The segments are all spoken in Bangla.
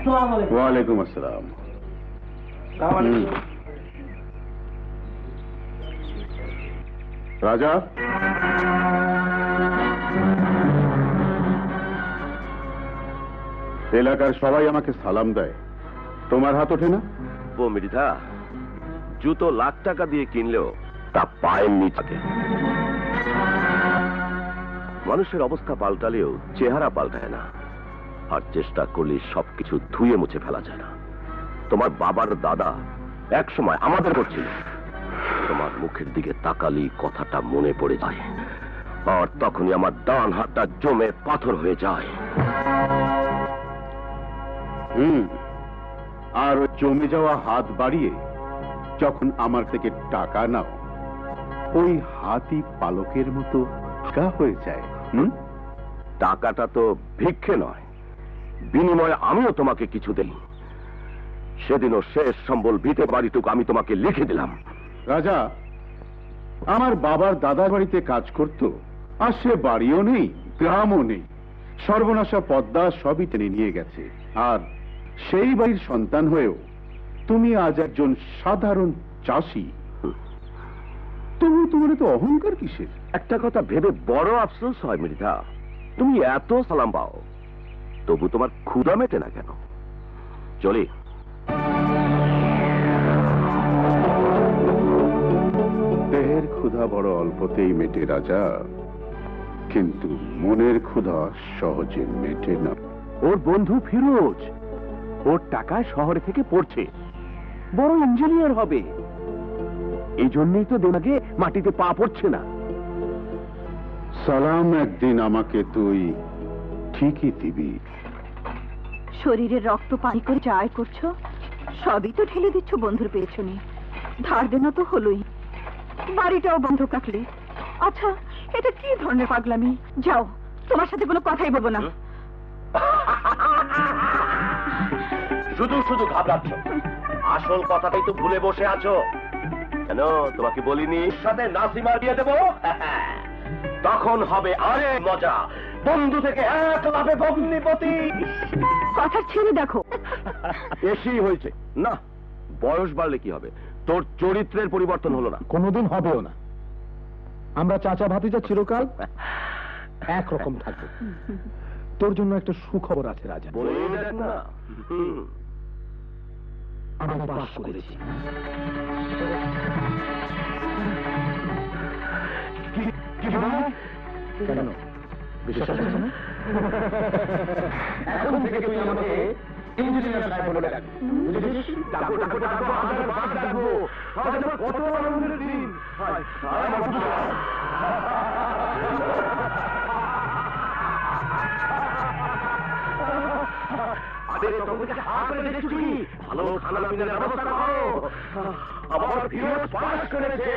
ওয়ালাইকুম আসসালাম। রাজা, এলাকার সবাই আমাকে সালাম দেয়, তোমার হাত ওঠে না? ও মৃধা, জুতো লাখ টাকা দিয়ে কিনলেও তা পায়ের নিচে। মানুষের অবস্থা পাল্টালেও চেহারা পাল্টায় না, আর চেষ্টা করলে সবকিছু ধুয়ে মুছে ফেলা যায় না। তোমার বাবার দাদা এক সময় আমাদের করছিল, তোমার মুখের দিকে তাকালি কথাটা মনে পড়ে যায়, আর তখনই আমার ডান হাতটা জমে পাথর হয়ে যায়। আর জমে যাওয়া হাত বাড়িয়ে যখন আমার থেকে টাকা নাও, ওই হাতই পালকের মতো হালকা হয়ে যায়। টাকাটা তো ভিক্ষে নয়, বিনিময়ে আমিও তোমাকে কিছু দেই। সেদিনও শেষ সম্বল ভিটে বাড়িটুকু আমি তোমাকে লিখে দিলাম। রাজা, আমার বাবার দাদার বাড়িতে কাজ করত, আর সে বাড়িও নেই, গ্রামও নেই, সর্বনাশা পদ্মা সবই টেনে নিয়ে গেছে। আর সেই বাড়ির সন্তান হয়েও তুমি আজ একজন সাধারণ চাষি, তবু তোমার তো অহংকার কিসের? একটা কথা ভেবে বড় আফসোস হয় মৃধা, তুমি এত সালাম পাও তবু তোমার ক্ষুধা মেটে না কেন? চলি। দেহের ক্ষুধা বড় অল্পতেই মেটে রাজা, কিন্তু মনের ক্ষুধা সহজে মেটে না। ওর বন্ধু ফিরোজ ওর টাকা শহরে থেকে পড়ছে, বড় ইঞ্জিনিয়ার হবে, এই জন্যই তো দেমাগে মাটিতে পা পড়ছে না। সালাম একদিন আমাকে তুই ঠিকই দিবি। শরীরের রক্ত পানি করে যা আয় করছো সবই তো ঢেলে দিচ্ছ বন্ধুর পেছনে। ধার দেনা তো হলোই, বাড়িটাও বন্ধ রাখলে। আচ্ছা, এটা কি ধরনের পাগলামি? যাও, তোমার সাথে কোনো কথাই বলবো না। শুধু শুধু ঘাবড়াচ্ছ, আসল কথাটাই তো ভুলে বসে আছো। কেন তোমাকে বলিনি সাথে নাসিমার বিয়ে দেবো? তখন হবে আরে মজা, বন্ধু থেকে এক লাভে ভগ্নিপতি। কথা ছেড়ে দেখো। বেশি হয়েছে না, বয়স বাড়লে কি হবে? তোর চরিত্রের পরিবর্তন হলো না, কোনোদিন হবেও না। আমরা চাচা ভাতিজা চিরকাল একরকম থাকবো। তোর জন্য একটা সুখবর আছে রাজা। বলেই দেখ না। আমি পাস করেছি। কেন বিশ্বাস হচ্ছে না? এখন থেকে তুই আমাকে ইঞ্জিনিয়ার সাহেব বলে ডাকবি, বুঝেছিস? ডাকবো ডাকবো ডাকবো, হাজার বার ডাকবো। আজ আমার কত আনন্দের দিন। ভালো খানা পিনার ব্যবস্থা করো। আমার ফিরোজ পাস করেছে,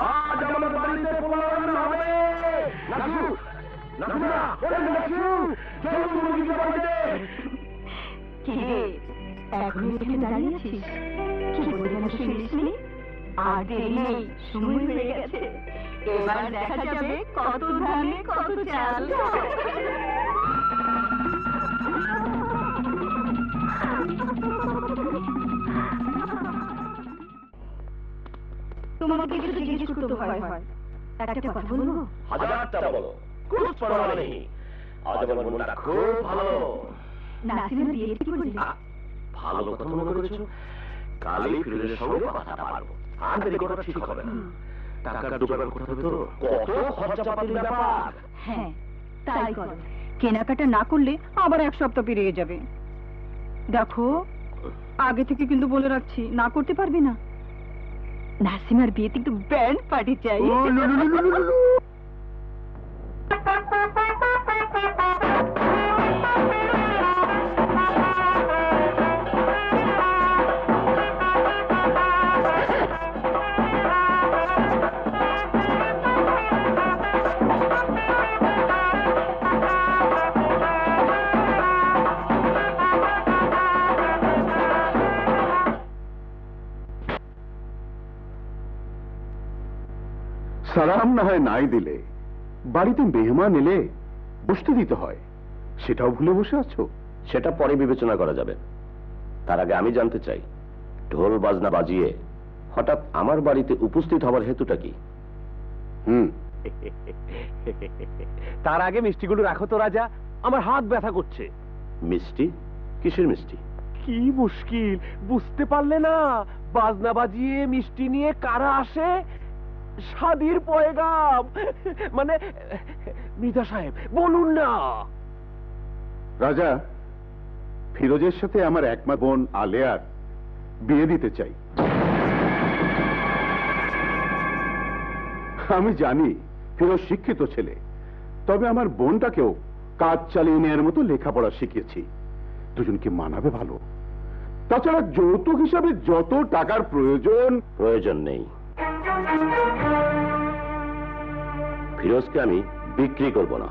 আজ আমাদের বাড়িতে পোলাও রান্না হবে। নাচু নাচু না, ওরে নাচু, চলো মুরগিকে বাড়িতে। কি রে, এখন এখানে দাঁড়িয়ে আছিস? কি বলে গেল শুনিসনি? আর দেরি নেই, সময় হয়ে গেছে। এবার দেখা যাবে কত ধানে কত চাল। তোমাকে কিছু জিজ্ঞেস করতে ভয় হয়, একটা কথা বলবো? হাজারটা বলো, কোনো পরোয়া নেই। আজ আমার মনটা খুব ভালো। নাসিমের বিয়ে ঠিক করলি? ভালো কথা মনে করেছো, কালই ফিরোজের সঙ্গে কথা পারবো, আর দেরি করা ঠিক হবে না। টাকা ডুবাবার কথা তো কত খরচাপাতির ব্যাপার। হ্যাঁ, তাই করো। কেনাকাটা না করলে আবার এক সপ্তাহ পেরিয়ে যাবে। দেখো, আগে থেকে কিন্তু বলে রাখছি, না করতে পারবি না। নাসিমার বিয়েতে একটু ব্যান্ড পার্টি চাই। সালাম না হয় নাই দিলে, বাড়িতে মেহমান এলে বসতে দিতে হয়, সেটাও ভুলে বসে আছো? সেটা পরে বিবেচনা করা যাবে। তার আগে আমি জানতে চাই, ঢোল বাজনা বাজিয়ে হঠাৎ আমার বাড়িতে উপস্থিত হবার হেতুটা কি? তার আগে মিষ্টিগুলো রাখো তো রাজা, আমার হাত ব্যথা করছে। মিষ্টি? কিসের মিষ্টি? কি মুশকিল, বুঝতে পারলে না? বাজনা বাজিয়ে মিষ্টি নিয়ে কারা আসে? শাদির পয়গাম। মানে মৃধা সাহেব বলুন না। রাজা, ফিরোজের সাথে আমার একমাত্র বোন আলেয়ার বিয়ে দিতে চাই। আমি জানি ফিরোজ শিক্ষিত ছেলে, তবে আমার বোনটাকেও কাজ চালিয়ে নেওয়ার মতো লেখাপড়া শিখিয়েছি। দুজনকে মানাবে ভালো। তাছাড়া যৌতুক হিসাবে যত টাকার প্রয়োজন নেই। ফিরোজকে আমি বিক্রি করব না।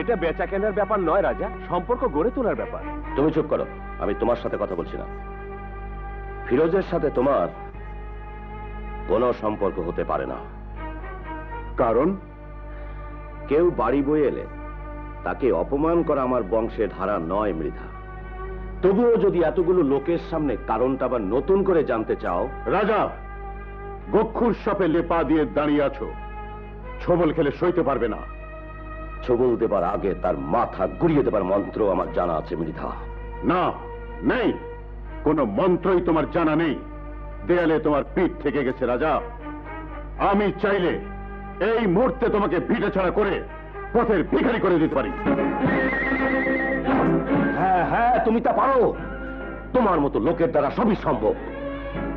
এটা বেচা কেনার ব্যাপার নয় রাজা, সম্পর্ক গড়ে তোলার ব্যাপার। তুমি চুপ করো, আমি তোমার সাথে কথা বলছি না। ফিরোজের সাথে তোমার কোনো সম্পর্ক হতে পারে না। কারণ কেউ বাড়ি বয়ে এলে তাকে অপমান করা আমার বংশের ধারা নয় মৃধা। তবুও যদি এতগুলো লোকের সামনে কারণটা আবার নতুন করে জানতে চাও। রাজা, গক্ষুর সাপে লেপা দিয়ে দাঁড়িয়ে আছো, ছবল খেলে সইতে পারবে না। ছবল দেবার আগে তার মাথা গুড়িয়ে দেবার মন্ত্র আমার জানা আছে মৃধা। না, নেই, কোন মন্ত্রই তোমার জানা নেই। দেয়ালে তোমার পিঠ থেকে গেছে রাজা। আমি চাইলে এই মুহূর্তে তোমাকে ভিটে ছাড়া করে পথের ভিখারি করে দিতে পারি। হ্যাঁ হ্যাঁ, তুমি তা পারো। তোমার মতো লোকের দ্বারা সবই সম্ভব।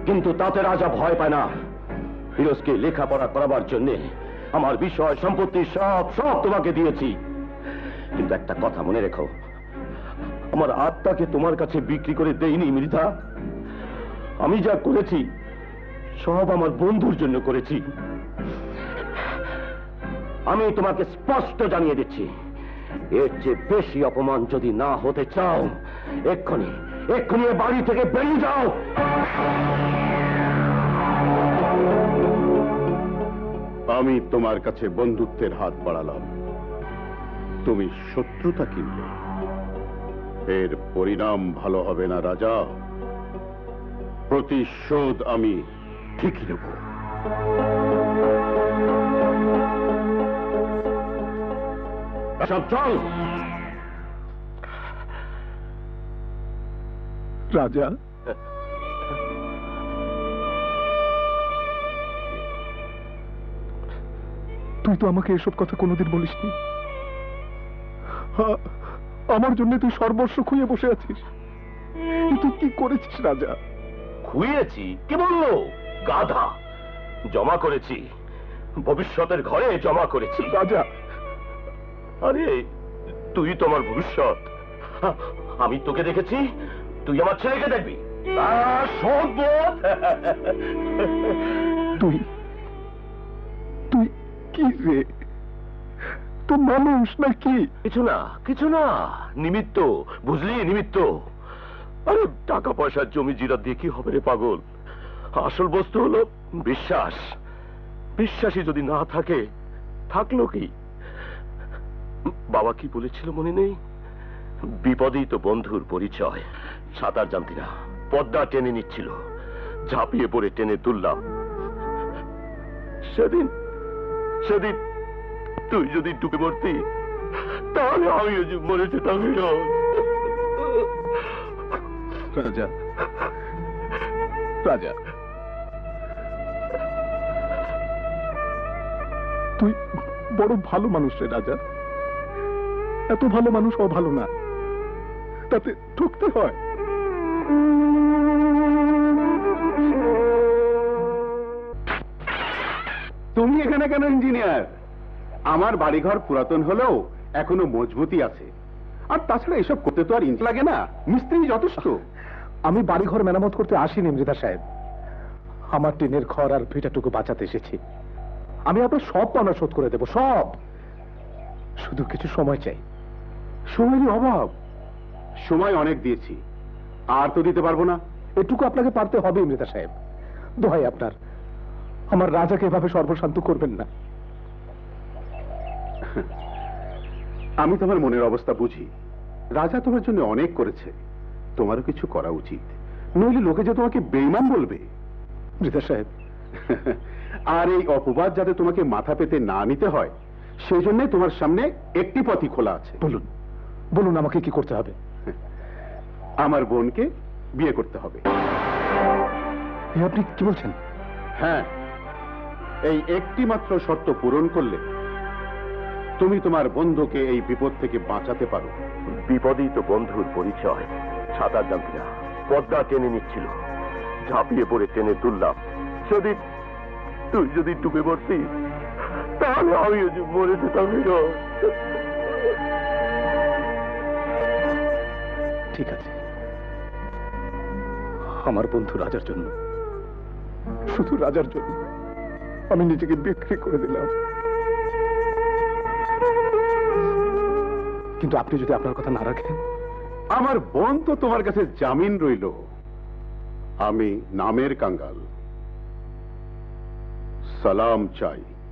কিন্তু তাতে রাজা ভয় পায় না। ফিরোজকে লেখাপড়া করাবার জন্য আমার বিষয় সম্পত্তি সব সব তোমাকে দিয়েছি। কিন্তু একটা কথা মনে রেখো, আমার আত্মাকে তোমার কাছে বিক্রি করে দেইনি মৃধা। আমি যা করেছি সব আমার বন্ধুর জন্য করেছি। আমি তোমাকে স্পষ্ট জানিয়ে দিচ্ছি, এর চেয়ে বেশি অপমান যদি না হতে চাও, এক্ষুনি এক্ষুনি এ বাড়ি থেকে বেরিয়ে যাও। আমি তোমার কাছে বন্ধুত্বের হাত বাড়ালাম, তুমি শত্রুতা কিনলে। এর পরিণাম ভালো হবে না রাজা। প্রতিশোধ আমি ঠিকই নেব। সব চল। রাজা, তুই তো আমাকে এসব কথা কোনোদিন বলিসনি। আমার জন্য তুই সর্বস্ব খুইয়ে বসে আছিস। তুই কি করেছিস রাজা? খুইয়েছি? কি বললো গাধা? জমা করেছি, ভবিষ্যতের ঘরে জমা করেছি। রাজা, আরে তুই তোমার ভবিষ্যৎ। আমি তোকে দেখেছি, তুই আমার ছেলেকে দেখবি। তুই তুই কি রে? তুই মানুষ নাকি? কিছু না কিছু না, নিমিত্ত, বুঝলি, নিমিত্ত। আরে টাকা পয়সার জমি জিরা দিয়ে কি হবে রে পাগল? আসল বস্তু হলো বিশ্বাস। বিশ্বাসী যদি না থাকে, থাকলো কি? বাবা কি বলেছিল মনে নেই? বিপদেই তো বন্ধুর পরিচয়। সাঁতার জানতি না, পদ্মা টেনে নিচ্ছিল, ঝাঁপিয়ে পড়ে টেনে তুললাম। সেদিন সেদিন তুই যদি ডুবে মরতি, তাহলে আমিও যে মরে যেতাম। রাজা, রাজা, তুই বড় ভালো মানুষ রে রাজা। এত ভালো মানুষ ও ভালো না, তাতে ঠকতে হয়। তুমি এখানে কেন ইঞ্জিনিয়ার? আমার বাড়িঘর পুরাতন হলেও এখনো মজবুতি আছে। আর তাছাড়া এসব করতে তো আর ইঞ্চ লাগে না, মিস্ত্রি যথেষ্ট। আমি বাড়িঘর মেরামত করতে আসিনি মৃধা সাহেব, আমার টিনের ঘর আর ভিটাটুকু বাঁচাতে এসেছি। আমি আপনার সব পাওনা শোধ করে দেব, সব। শুধু কিছু সময় চাই। সময়ের অভাব? সময় অনেক দিয়েছি, আর তো দিতে পারবো না। এটুকু আপনাকে পারতে হবে মৃধা সাহেব। দোহাই আপনার, আমার রাজাকে এভাবে সর্বশান্ত করবেন না। আমি তোমার মনের অবস্থা বুঝি, রাজা তোমার জন্য অনেক করেছে, তোমারও কিছু করা উচিত, নইলে লোকে যে তোমাকে বেঈমান বলবে। মৃধা সাহেব, আর এই অপবাদ যাতে তোমাকে মাথা পেতে না নিতে হয়, সেই জন্য তোমার সামনে একটি পথই খোলা আছে। বলুন বলুন আমাকে কি করতে হবে? আমার বোনকে বিয়ে করতে হবে। এ আপনি কি বলছেন? হ্যাঁ, এই একটি মাত্র শর্ত পূরণ করলে তুমি তোমার বন্ধুকে এই বিপদ থেকে বাঁচাতে পারো। বিপদেই তো বন্ধুর পরিচয়। সাঁতার জানতি না, পদ্মা টেনে নিচ্ছিল, ঝাঁপিয়ে পড়ে টেনে তুললাম। তুই যদি ডুবে পড়তি, তাহলে আমি মরে যেতাম। ঠিক আছে, আমার বন্ধু রাজার জন্য, শুধু রাজার জন্য আমি নিজেকে বিক্রি করে দিলাম। কিন্তু আপনি যদি আপনার কথা না রাখেন? আমার বোন তো তোমার কাছে জামিন রইল। আমি নামের কাঙ্গাল, সালাম চাই।